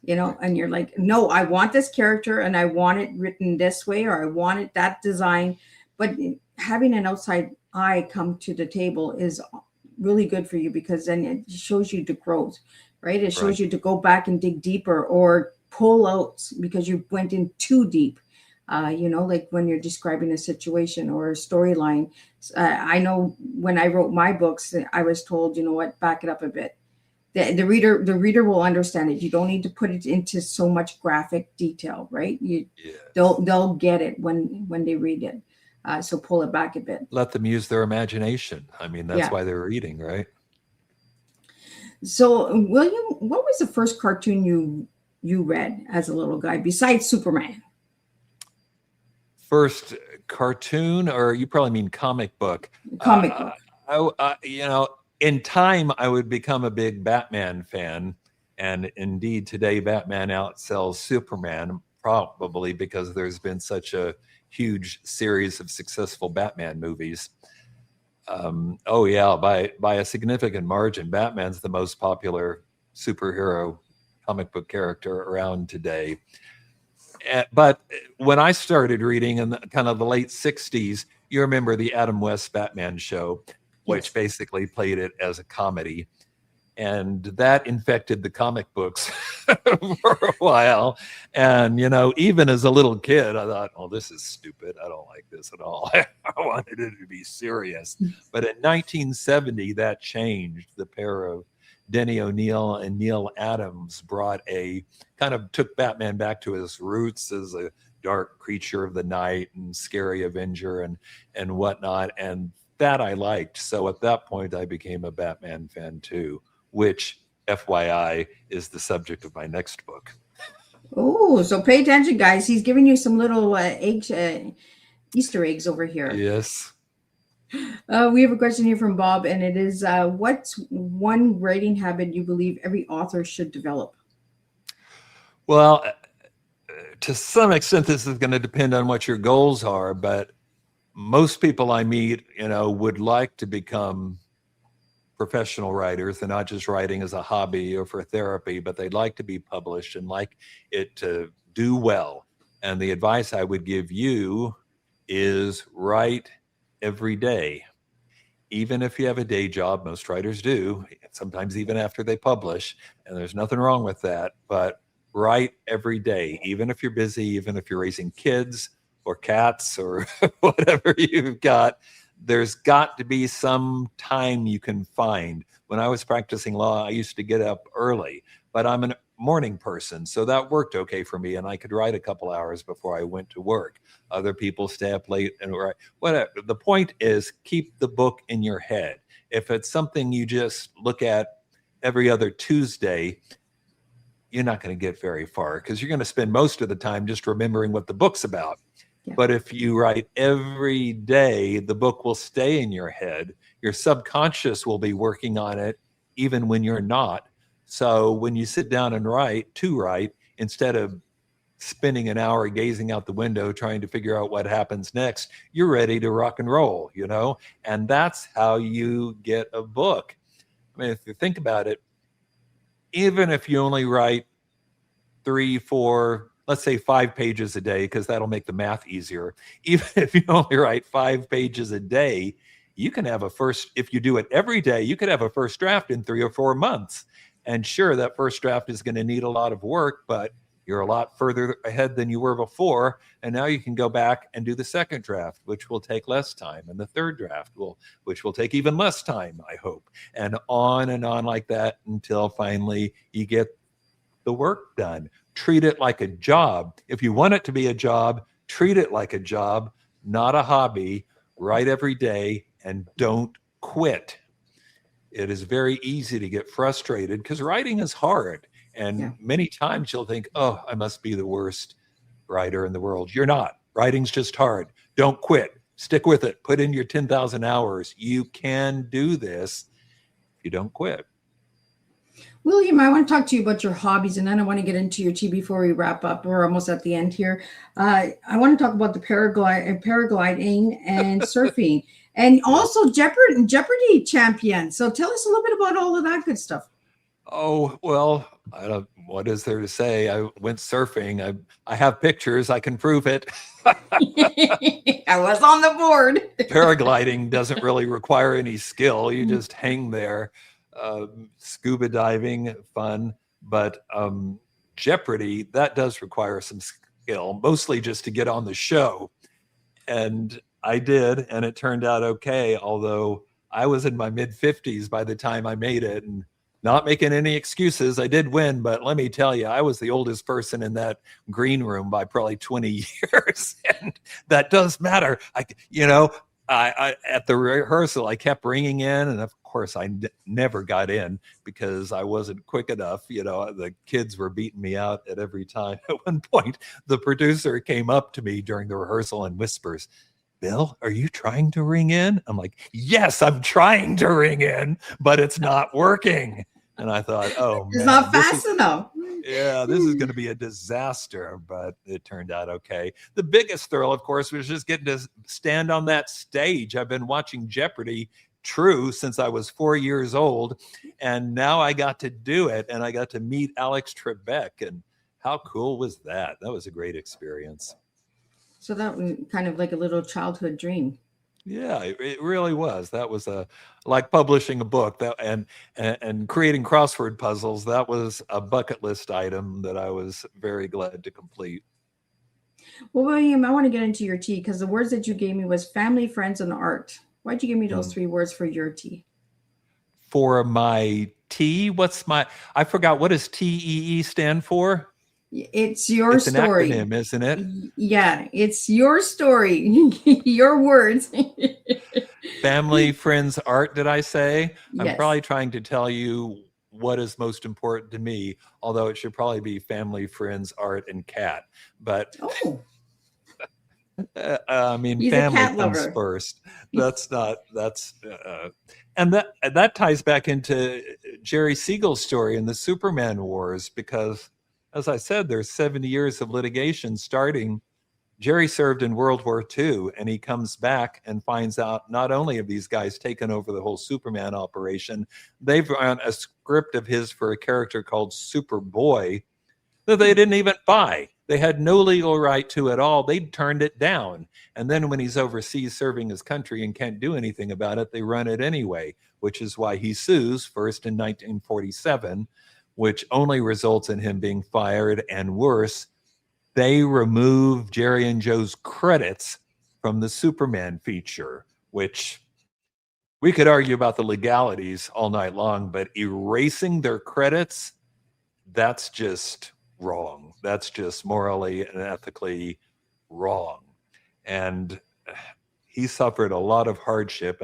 and you're like, no, I want this character and I want it written this way, or I want it that design. But having an outside eye come to the table is really good for you, because then it shows you the growth, right? It shows you to go back and dig deeper, or pull out because you went in too deep. Like when you're describing a situation or a storyline. I know when I wrote my books, I was told, back it up a bit. The reader will understand it. You don't need to put it into so much graphic detail, right? They'll get it when they read it. So pull it back a bit. Let them use their imagination. I mean, that's why they're reading, right? So, William, what was the first cartoon you read as a little guy besides Superman? First cartoon, or you probably mean comic book? Comic book. In time, I would become a big Batman fan. And indeed, today, Batman outsells Superman, probably because there's been such a huge series of successful Batman movies. By a significant margin, Batman's the most popular superhero comic book character around today. But when I started reading in kind of the late 60s, you remember the Adam West Batman show, which basically played it as a comedy. And that infected the comic books for a while. And, even as a little kid, I thought, oh, this is stupid. I don't like this at all. I wanted it to be serious. But in 1970, that changed. The pair of Denny O'Neil and Neil Adams took Batman back to his roots as a dark creature of the night and scary avenger and whatnot. And that I liked. So at that point, I became a Batman fan too, which, FYI, is the subject of my next book. Oh, so pay attention, guys. He's giving you some little Easter eggs over here. Yes. We have a question here from Bob, and it is, what's one writing habit you believe every author should develop? Well, to some extent, this is going to depend on what your goals are, but most people I meet, would like to become professional writers. They're not just writing as a hobby or for therapy, but they'd like to be published and like it to do well. And the advice I would give you is write every day. Even if you have a day job, most writers do, sometimes even after they publish, and there's nothing wrong with that, but write every day, even if you're busy, even if you're raising kids or cats or whatever you've got. There's got to be some time you can find. When I was practicing law, I used to get up early, but I'm a morning person, so that worked okay for me, and I could write a couple hours before I went to work. Other people stay up late and write. Whatever. The point is, keep the book in your head. If it's something you just look at every other Tuesday, you're not going to get very far because you're going to spend most of the time just remembering what the book's about. Yeah. But if you write every day, the book will stay in your head. Your subconscious will be working on it even when you're not. So when you sit down and write, instead of spending an hour gazing out the window trying to figure out what happens next, you're ready to rock and roll, and that's how you get a book. I mean, if you think about it, even if you only write 3, 4, let's say 5 pages a day, because that'll make the math easier. Even if you only write 5 pages a day, you can have if you do it every day, you could have a first draft in 3 or 4 months. And sure, that first draft is going to need a lot of work, but you're a lot further ahead than you were before. And now you can go back and do the second draft, which will take less time. And the third draft, which will take even less time, I hope. And on like that until finally you get the work done. Treat it like a job. If you want it to be a job, treat it like a job, not a hobby. Write every day and don't quit. It is very easy to get frustrated because writing is hard. And many times you'll think, oh, I must be the worst writer in the world. You're not. Writing's just hard. Don't quit. Stick with it. Put in your 10,000 hours. You can do this if you don't quit. William, I want to talk to you about your hobbies, and then I want to get into your tea before we wrap up. We're almost at the end here. I want to talk about the paragliding and surfing, and also Jeopardy champion. So tell us a little bit about all of that good stuff. Oh, well, what is there to say? I went surfing. I have pictures. I can prove it. I was on the board. Paragliding doesn't really require any skill. You just hang there. Scuba diving, fun. But Jeopardy, that does require some skill, mostly just to get on the show. And I did, and it turned out okay, although I was in my mid-50s by the time I made it. And not making any excuses, I did win, but let me tell you, I was the oldest person in that green room by probably 20 years, and that does matter. I at the rehearsal, I kept ringing in, and of course, I never got in because I wasn't quick enough. The kids were beating me out at every time. At one point, the producer came up to me during the rehearsal and whispers, "Bill, are you trying to ring in?" I'm like, "Yes, I'm trying to ring in, but it's not working." And I thought, oh, it's not fast enough. Yeah, this is going to be a disaster, but it turned out okay. The biggest thrill, of course, was just getting to stand on that stage. I've been watching Jeopardy! True since I was 4 years old, and now I got to do it, and I got to meet Alex Trebek, and how cool was that? That was a great experience. So that was kind of like a little childhood dream. Yeah, it really was. That was like publishing a book and creating crossword puzzles. That was a bucket list item that I was very glad to complete. Well, William, I want to get into your tea because the words that you gave me was family, friends, and art. Why'd you give me those 3 words for your tea? For my tea? I forgot, what does TEE stand for? It's your story. It's an acronym, isn't it? Yeah, it's your story, your words. Family, friends, art, did I say? Yes. I'm probably trying to tell you what is most important to me, although it should probably be family, friends, art, and cat. But I mean, he's family comes first. And that ties back into Jerry Siegel's story in the Superman Wars, because as I said, there's 70 years of litigation starting Jerry served in World War II, and he comes back and finds out not only have these guys taken over the whole Superman operation, they've run a script of his for a character called Superboy that they didn't even buy. They had no legal right to at all. They turned it down. And then when he's overseas serving his country and can't do anything about it, they run it anyway, which is why he sues first in 1947, which only results in him being fired. And worse, they remove Jerry and Joe's credits from the Superman feature, which we could argue about the legalities all night long, but erasing their credits, that's just wrong. That's just morally and ethically wrong. And he suffered a lot of hardship.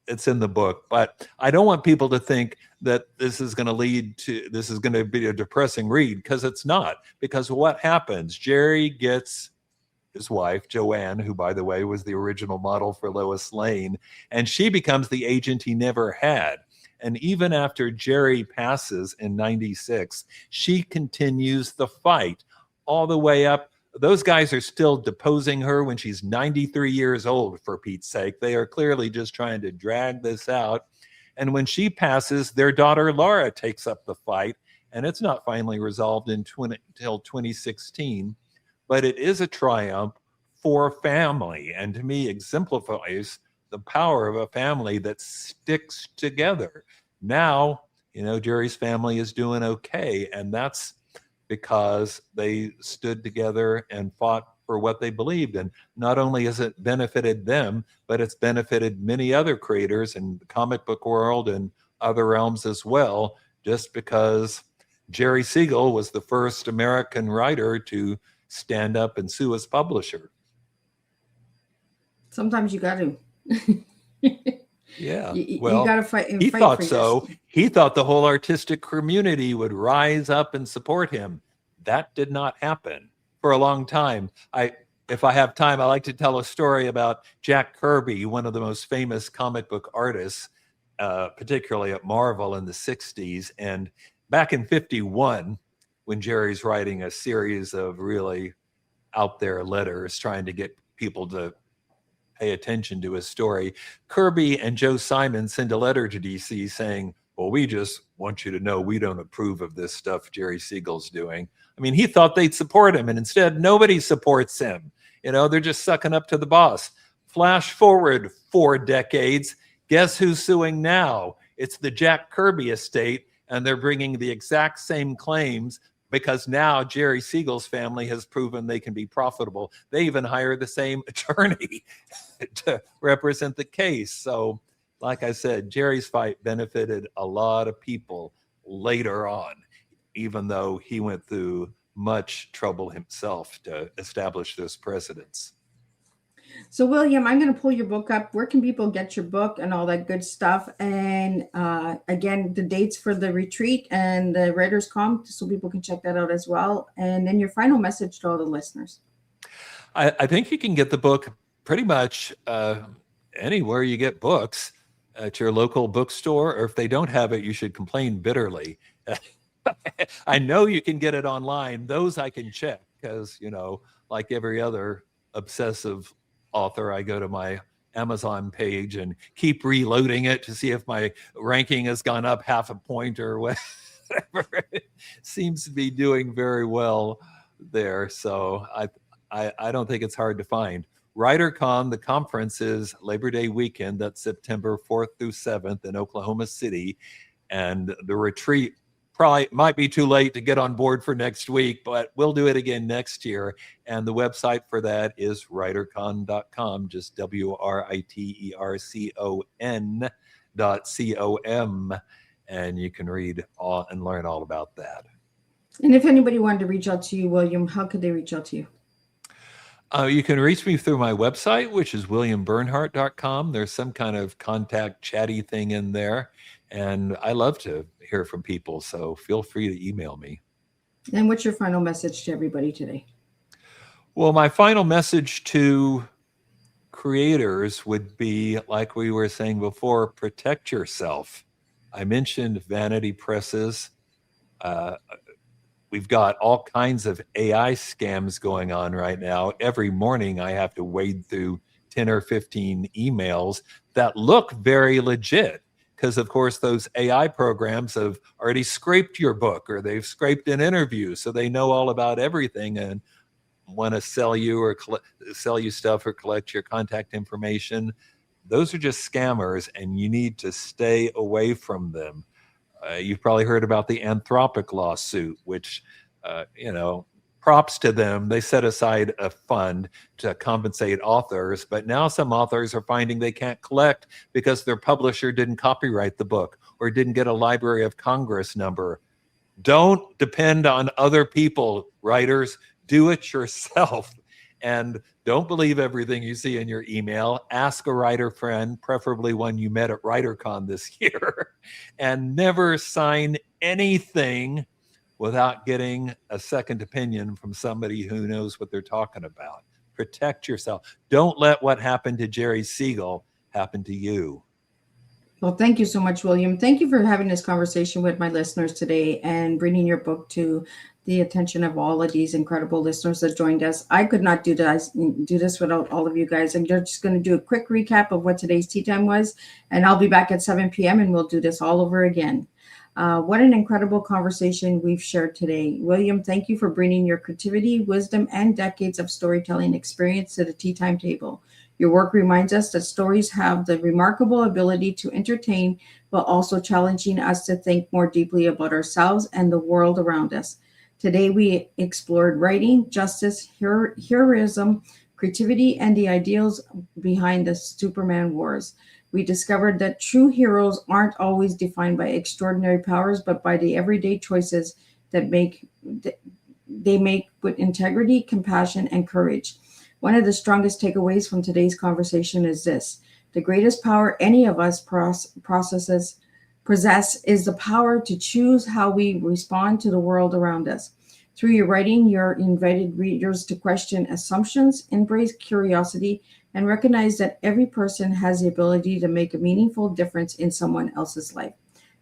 It's in the book, but I don't want people to think that this is going to be a depressing read, because it's not. Because what happens? Jerry gets his wife, Joanne, who, by the way, was the original model for Lois Lane, and she becomes the agent he never had. And even after Jerry passes in 96, she continues the fight all the way up. Those guys are still deposing her when she's 93 years old, for Pete's sake. They are clearly just trying to drag this out. And when she passes, their daughter Laura takes up the fight, and it's not finally resolved until 2016. But it is a triumph for family, and to me exemplifies the power of a family that sticks together. Now, Jerry's family is doing okay, and that's because they stood together and fought for what they believed. And not only has it benefited them, but it's benefited many other creators in the comic book world and other realms as well, just because Jerry Siegel was the first American writer to stand up and sue his publisher. Sometimes you got to. Yeah. You Well, got to fight. he fight thought for so. yourself. He thought the whole artistic community would rise up and support him. That did not happen for a long time. If I have time, I like to tell a story about Jack Kirby, one of the most famous comic book artists, particularly at Marvel in the 60s. And back in 51, when Jerry's writing a series of really out there letters trying to get people to pay attention to his story, Kirby and Joe Simon send a letter to DC saying, well, we just want you to know we don't approve of this stuff Jerry Siegel's doing. I mean, he thought they'd support him, and instead nobody supports him. They're just sucking up to the boss. Flash forward 4 decades. Guess who's suing now? It's the Jack Kirby estate, and they're bringing the exact same claims because now Jerry Siegel's family has proven they can be profitable. They even hire the same attorney to represent the case. So, like I said, Jerry's fight benefited a lot of people later on, even though he went through much trouble himself to establish those precedents. So, William, I'm going to pull your book up. Where can people get your book and all that good stuff? And again, the dates for the retreat and the WriterCon, so people can check that out as well. And then your final message to all the listeners. I think you can get the book pretty much anywhere you get books, at your local bookstore, or if they don't have it, you should complain bitterly. I know you can get it online. Those I can check because, like every other obsessive author, I go to my Amazon page and keep reloading it to see if my ranking has gone up half a point or whatever. It seems to be doing very well there. So I don't think it's hard to find. WriterCon, the conference, is Labor Day weekend. That's September 4th through 7th in Oklahoma City. And the retreat probably might be too late to get on board for next week, but we'll do it again next year. And the website for that is writercon.com, just WRITERCON.com. And you can read all and learn all about that. And if anybody wanted to reach out to you, William, how could they reach out to you? You can reach me through my website, which is williambernhardt.com. There's some kind of contact chatty thing in there. And I love to hear from people, so feel free to email me. And what's your final message to everybody today? Well, my final message to creators would be, like we were saying before, protect yourself. I mentioned vanity presses. we've got all kinds of AI scams going on right now. Every morning I have to wade through 10 or 15 emails that look very legit, because of course those AI programs have already scraped your book, or they've scraped an interview, so they know all about everything and want to sell you or sell you stuff or collect your contact information. Those are just scammers, and you need to stay away from them. You've probably heard about the Anthropic lawsuit, which, you know, props to them. They set aside a fund to compensate authors, but now some authors are finding they can't collect because their publisher didn't copyright the book or didn't get a Library of Congress number. Don't depend on other people, writers. Do it yourself. And don't believe everything you see in your email. Ask a writer friend, preferably one you met at WriterCon this year, and never sign anything without getting a second opinion from somebody who knows what they're talking about. Protect yourself. Don't let what happened to Jerry Siegel happen to you. Well, thank you so much, William. Thank you for having this conversation with my listeners today and bringing your book to the attention of all of these incredible listeners that joined us. I could not do this without all of you guys. I'm just going to do a quick recap of what today's tea time was, and I'll be back at 7 p.m. and we'll do this all over again. What an incredible conversation we've shared today. William, thank you for bringing your creativity, wisdom, and decades of storytelling experience to the tea time table. Your work reminds us that stories have the remarkable ability to entertain, while also challenging us to think more deeply about ourselves and the world around us. Today, we explored writing, justice, heroism, creativity, and the ideals behind the Superman wars. We discovered that true heroes aren't always defined by extraordinary powers, but by the everyday choices that they make with integrity, compassion, and courage. One of the strongest takeaways from today's conversation is this: the greatest power any of us possess is the power to choose how we respond to the world around us. Through your writing, you're invited readers to question assumptions, embrace curiosity, and recognize that every person has the ability to make a meaningful difference in someone else's life.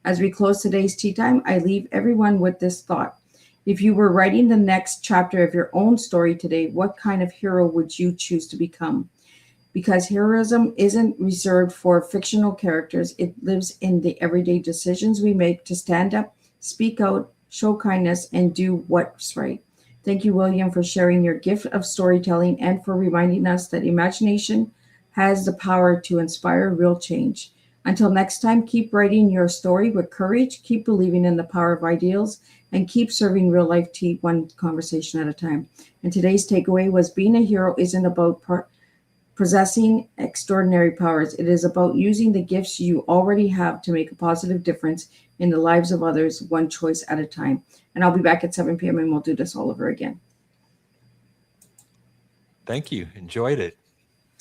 As we close today's tea time, I leave everyone with this thought. If you were writing the next chapter of your own story today, what kind of hero would you choose to become? Because heroism isn't reserved for fictional characters. It lives in the everyday decisions we make to stand up, speak out, show kindness, and do what's right. Thank you, William, for sharing your gift of storytelling and for reminding us that imagination has the power to inspire real change. Until next time, keep writing your story with courage, keep believing in the power of ideals, and keep serving real life tea one conversation at a time. And today's takeaway was being a hero isn't about possessing extraordinary powers. It is about using the gifts you already have to make a positive difference in the lives of others, one choice at a time. And I'll be back at 7 p.m. and we'll do this all over again. Thank you. Enjoyed it.